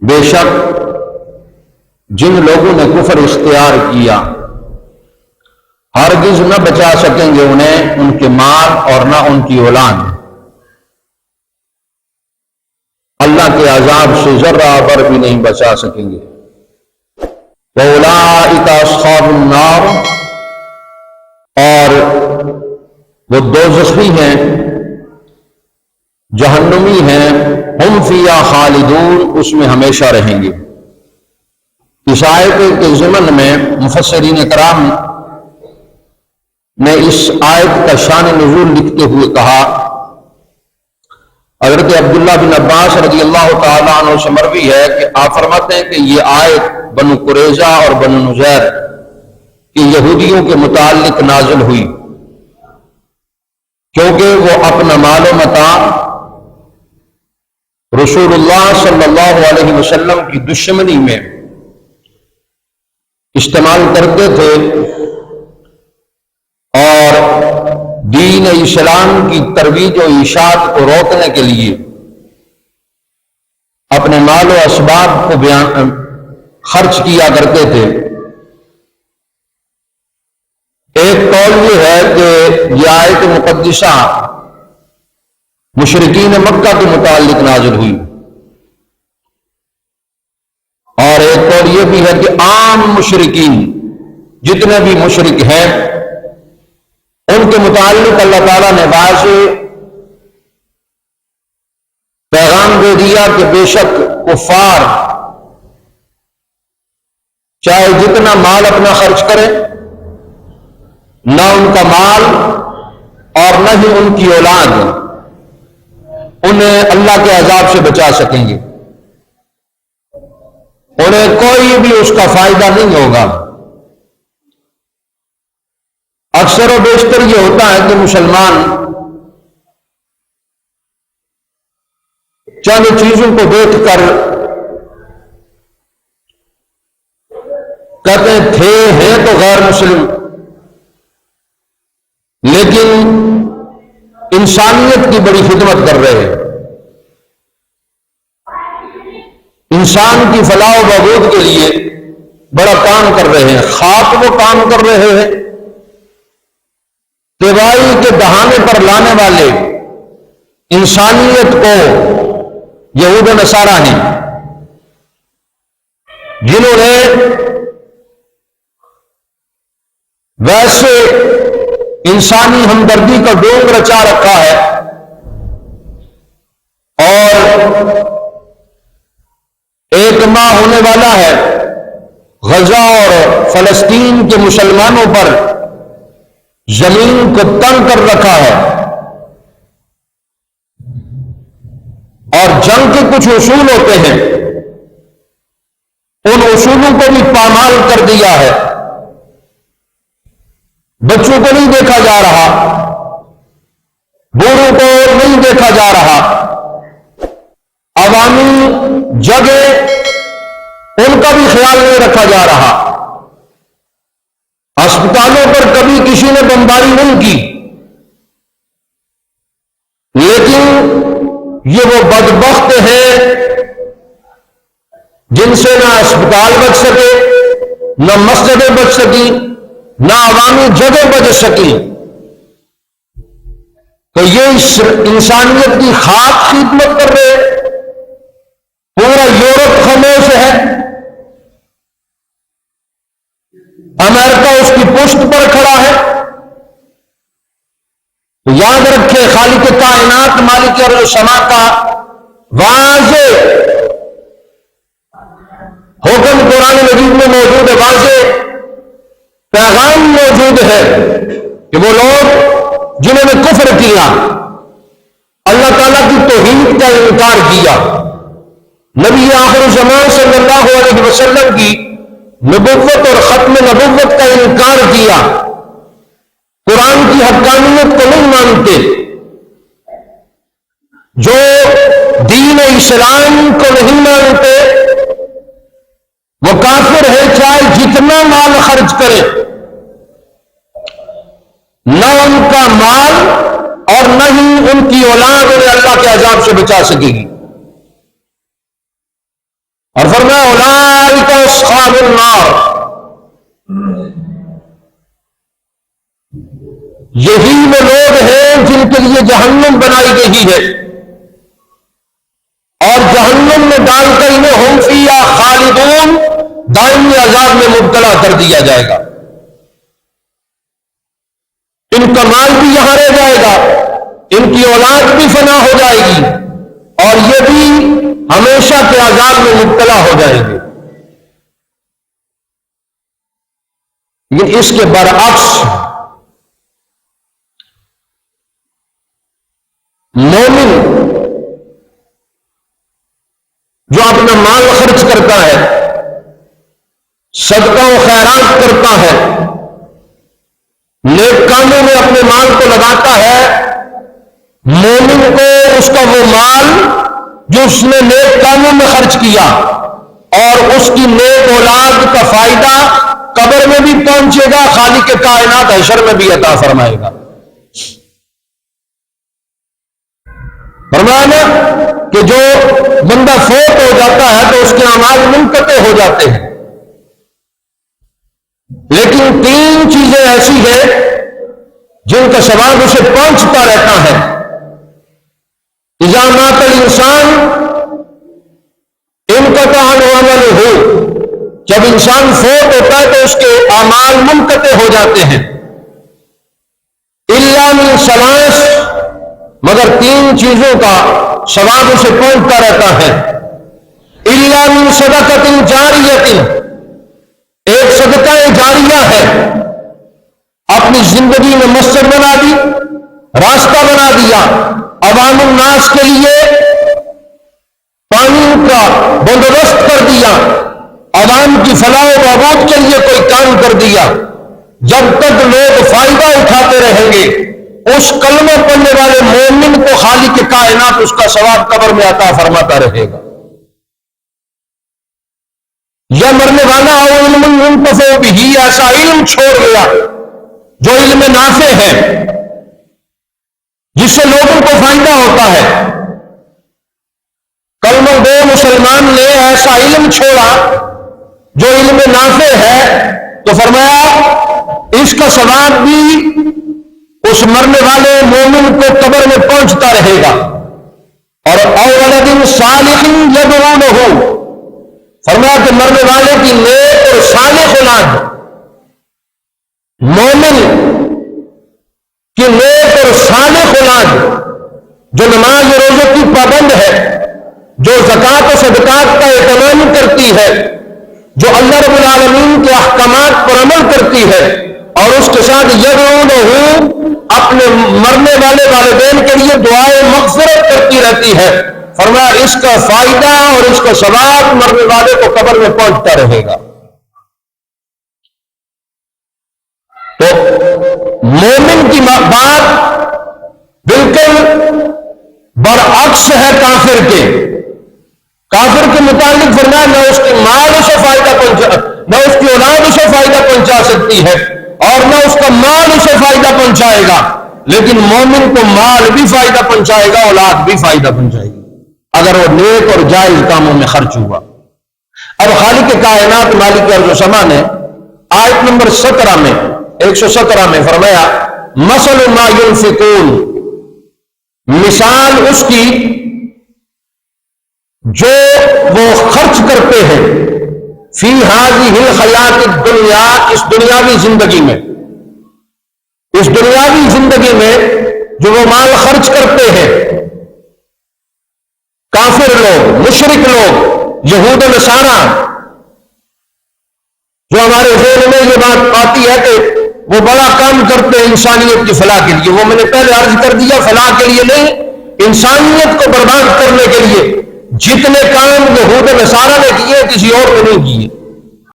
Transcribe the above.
بے شک جن لوگوں نے کفر اختیار کیا ہرگز نہ بچا سکیں گے انہیں ان کے مال اور نہ ان کی اولاد اللہ کے عذاب سے ذرہ بر بھی نہیں بچا سکیں گے۔ وَأُولَٰئِكَ أَصْحَابُ النَّارِ، اور وہ دوزخی ہیں، جہنمی ہیں، ہم فیہا خالدون، اس میں ہمیشہ رہیں گے۔ اس آیت کے ضمن میں مفسرین کرام نے اس آیت کا شان نزول لکھتے ہوئے کہا، حضرت عبداللہ بن عباس رضی اللہ تعالیٰ عنہ سے مروی ہے کہ آپ فرماتے ہیں کہ یہ آیت بنو قریظہ اور بنو نذیر کی یہودیوں کے متعلق نازل ہوئی، کیونکہ وہ اپنا مال و متاع رسول اللہ صلی اللہ علیہ وسلم کی دشمنی میں استعمال کرتے تھے اور دین اسلام کی ترویج و اشاعت کو روکنے کے لیے اپنے مال و اسباب کو خرچ کیا کرتے تھے۔ ایک قول یہ ہے کہ یہ آیت مقدسہ مشرکین مکہ کے متعلق نازل ہوئی، اور ایک قول یہ بھی ہے کہ عام مشرکین جتنے بھی مشرک ہیں ان کے متعلق اللہ تعالیٰ نے واضح پیغام دے دیا کہ بے شک کفار چاہے جتنا مال اپنا خرچ کرے، نہ ان کا مال اور نہ ہی ان کی اولاد انہیں اللہ کے عذاب سے بچا سکیں گے، انہیں کوئی بھی اس کا فائدہ نہیں ہوگا۔ اکثر و بیشتر یہ ہوتا ہے کہ مسلمان چند چیزوں کو دیکھ کر کہتے تھے ہیں تو غیر مسلم، لیکن انسانیت کی بڑی خدمت کر رہے ہیں، انسان کی فلاح و بہبود کے لیے بڑا کام کر رہے ہیں۔ خواب وہ کام کر رہے ہیں کہ بھائی کے دہانے پر لانے والے انسانیت کو یہود و نصارہ ہیں، جنہوں نے ویسے انسانی ہمدردی کا ڈونگ رچا رکھا ہے، اور ایک ماہ ہونے والا ہے غزہ اور فلسطین کے مسلمانوں پر زمین کو تنگ کر رکھا ہے، اور جنگ کے کچھ اصول ہوتے ہیں ان اصولوں کو بھی پامال کر دیا ہے۔ بچوں کو نہیں دیکھا جا رہا، بوڑھوں کو نہیں دیکھا جا رہا، عوامی جگہ ان کا بھی خیال نہیں رکھا جا رہا، ہسپتالوں پر کبھی کسی نے بمباری نہیں کی، لیکن یہ وہ بدبخت ہیں جن سے نہ اسپتال بچ سکے، نہ مسجدیں بچ سکی، نہ عوامی جگہ بچ سکی، تو یہ انسانیت کی خاک خدمت کر رہے ہیں۔ پورا یورپ خاموش ہے، امریکہ اس کی پشت پر کھڑا ہے۔ تو یاد رکھے خالق کائنات مالک ارض و سما کا واضح حکم قرآن مجید میں موجود ہے، واضح پیغام موجود ہے کہ وہ لوگ جنہوں نے کفر کیا، اللہ تعالیٰ کی توحید کا انکار کیا، نبی آخر زمان صلی اللہ علیہ وسلم کی نبوت اور ختم نبوت کا انکار کیا، قرآن کی حقانیت کو نہیں مانتے، جو دین اسلام کو نہیں مانتے وہ کافر ہے، چاہے جتنا مال خرچ کرے، نہ ان کا مال اور نہ ہی ان کی اولاد انہیں اللہ کے عذاب سے بچا سکے گی۔ اور فرمایا اولئک اصحاب النار، یہی وہ لوگ ہیں جن کے لیے جہنم بنائی گئی ہے، اور جہنم میں ڈال کر انہیں ہم فیہا خالدون، دائمی عذاب میں مبتلا کر دیا جائے گا۔ ان کا مال بھی یہاں رہ جائے گا، ان کی اولاد بھی فنا ہو جائے گی، اور یہ بھی ہمیشہ کے عذاب میں مبتلا ہو جائیں گے۔ لیکن اس کے برعکس مومن جو اپنا مال خرچ کرتا ہے، صدقہ و خیرات کرتا ہے، نیک کاموں میں اپنے مال کو لگاتا ہے، مومن کو اس کا وہ مال جو اس نے نیک کاموں میں خرچ کیا اور اس کی نیک اولاد کا فائدہ قبر میں بھی پہنچے گا، خالق کائنات حشر میں بھی عطا فرمائے گا۔ فرمایا کہ جو بندہ فوت ہو جاتا ہے تو اس کے اعمال منقطع ہو جاتے ہیں، لیکن تین چیزیں ایسی ہیں جن کا ثواب اسے پہنچتا رہتا ہے۔ اذا مات الانسان انقطع عنہ عملہ، جب انسان فوت ہوتا ہے تو اس کے اعمال منقطع ہو جاتے ہیں۔ الا من ثلاث، مگر تین چیزوں کا ثواب اسے پہنچتا رہتا ہے۔ الا من صدقۃ جاریۃ، ایک صدقہ جاریہ ہے، اپنی زندگی میں مسجد بنا دی، راستہ بنا دیا، عوام الناس کے لیے پانی کا بندوبست کر دیا، عوام کی فلاح و بہبود کے لیے کوئی کام کر دیا۔ جب تک لوگ فائدہ اٹھاتے رہیں گے، اس کلمہ پڑھنے والے مومن کو خالق کائنات اس کا ثواب قبر میں عطا فرماتا رہے گا۔ یا مرنے والا او علم ينتفع به، ایسا علم چھوڑ گیا جو علم نافع ہے، جس سے لوگوں کو فائدہ ہوتا ہے۔ کلمہ گو مسلمان نے ایسا علم چھوڑا جو علم نافع ہے، تو فرمایا اس کا ثواب بھی اس مرنے والے مومن کو قبر میں پہنچتا رہے گا۔ اور او ولد صالح یدعو لہ، فرمایا کہ مرنے والے کی نیک اور صالح اولاد، مومن کی نیک اور صالح اولاد جو نماز روزے کی پابند ہے، جو زکوٰۃ و صدقات کا اہتمام کرتی ہے، جو اللہ رب العالمین کے احکامات پر عمل کرتی ہے، اور اس کے ساتھ یدعو لہ، اپنے مرنے والے والدین کے لیے دعائے مغفرت کرتی رہتی ہے، فرمایا اس کا فائدہ اور اس کا ثواب مرنے والے کو قبر میں پہنچتا رہے گا۔ تو مومن کی بات بالکل برعکس ہے کافر کے۔ کافر کے متعلق فرمایا نہ اس کی مال اسے فائدہ پہنچا، نہ اس کی اولاد اسے فائدہ پہنچا سکتی ہے، اور نہ اس کا مال اسے فائدہ پہنچائے گا، لیکن مومن کو مال بھی فائدہ پہنچائے گا، اولاد بھی فائدہ پہنچائے گی اگر وہ نیک اور جائز کاموں میں خرچ ہوا۔ اب خالق کائنات مالک ارض و سما نے آیت نمبر 17 میں 117 میں فرمایا مثل ما ينفقون، مثال اس کی جو وہ خرچ کرتے ہیں، فی ہذہ الحیات الدنیا، اس دنیاوی زندگی میں، اس دنیاوی زندگی میں جو وہ مال خرچ کرتے ہیں، کافر لوگ، مشرک لوگ، یہود و نصارہ، جو ہمارے ذہن میں یہ بات آتی ہے کہ وہ بڑا کام کرتے ہیں انسانیت کی فلاح کے لیے، وہ میں نے پہلے عرض کر دیا، فلاح کے لیے نہیں، انسانیت کو برباد کرنے کے لیے۔ جتنے کام یہود و نصارہ نے کیے کسی اور نے نہیں کیے۔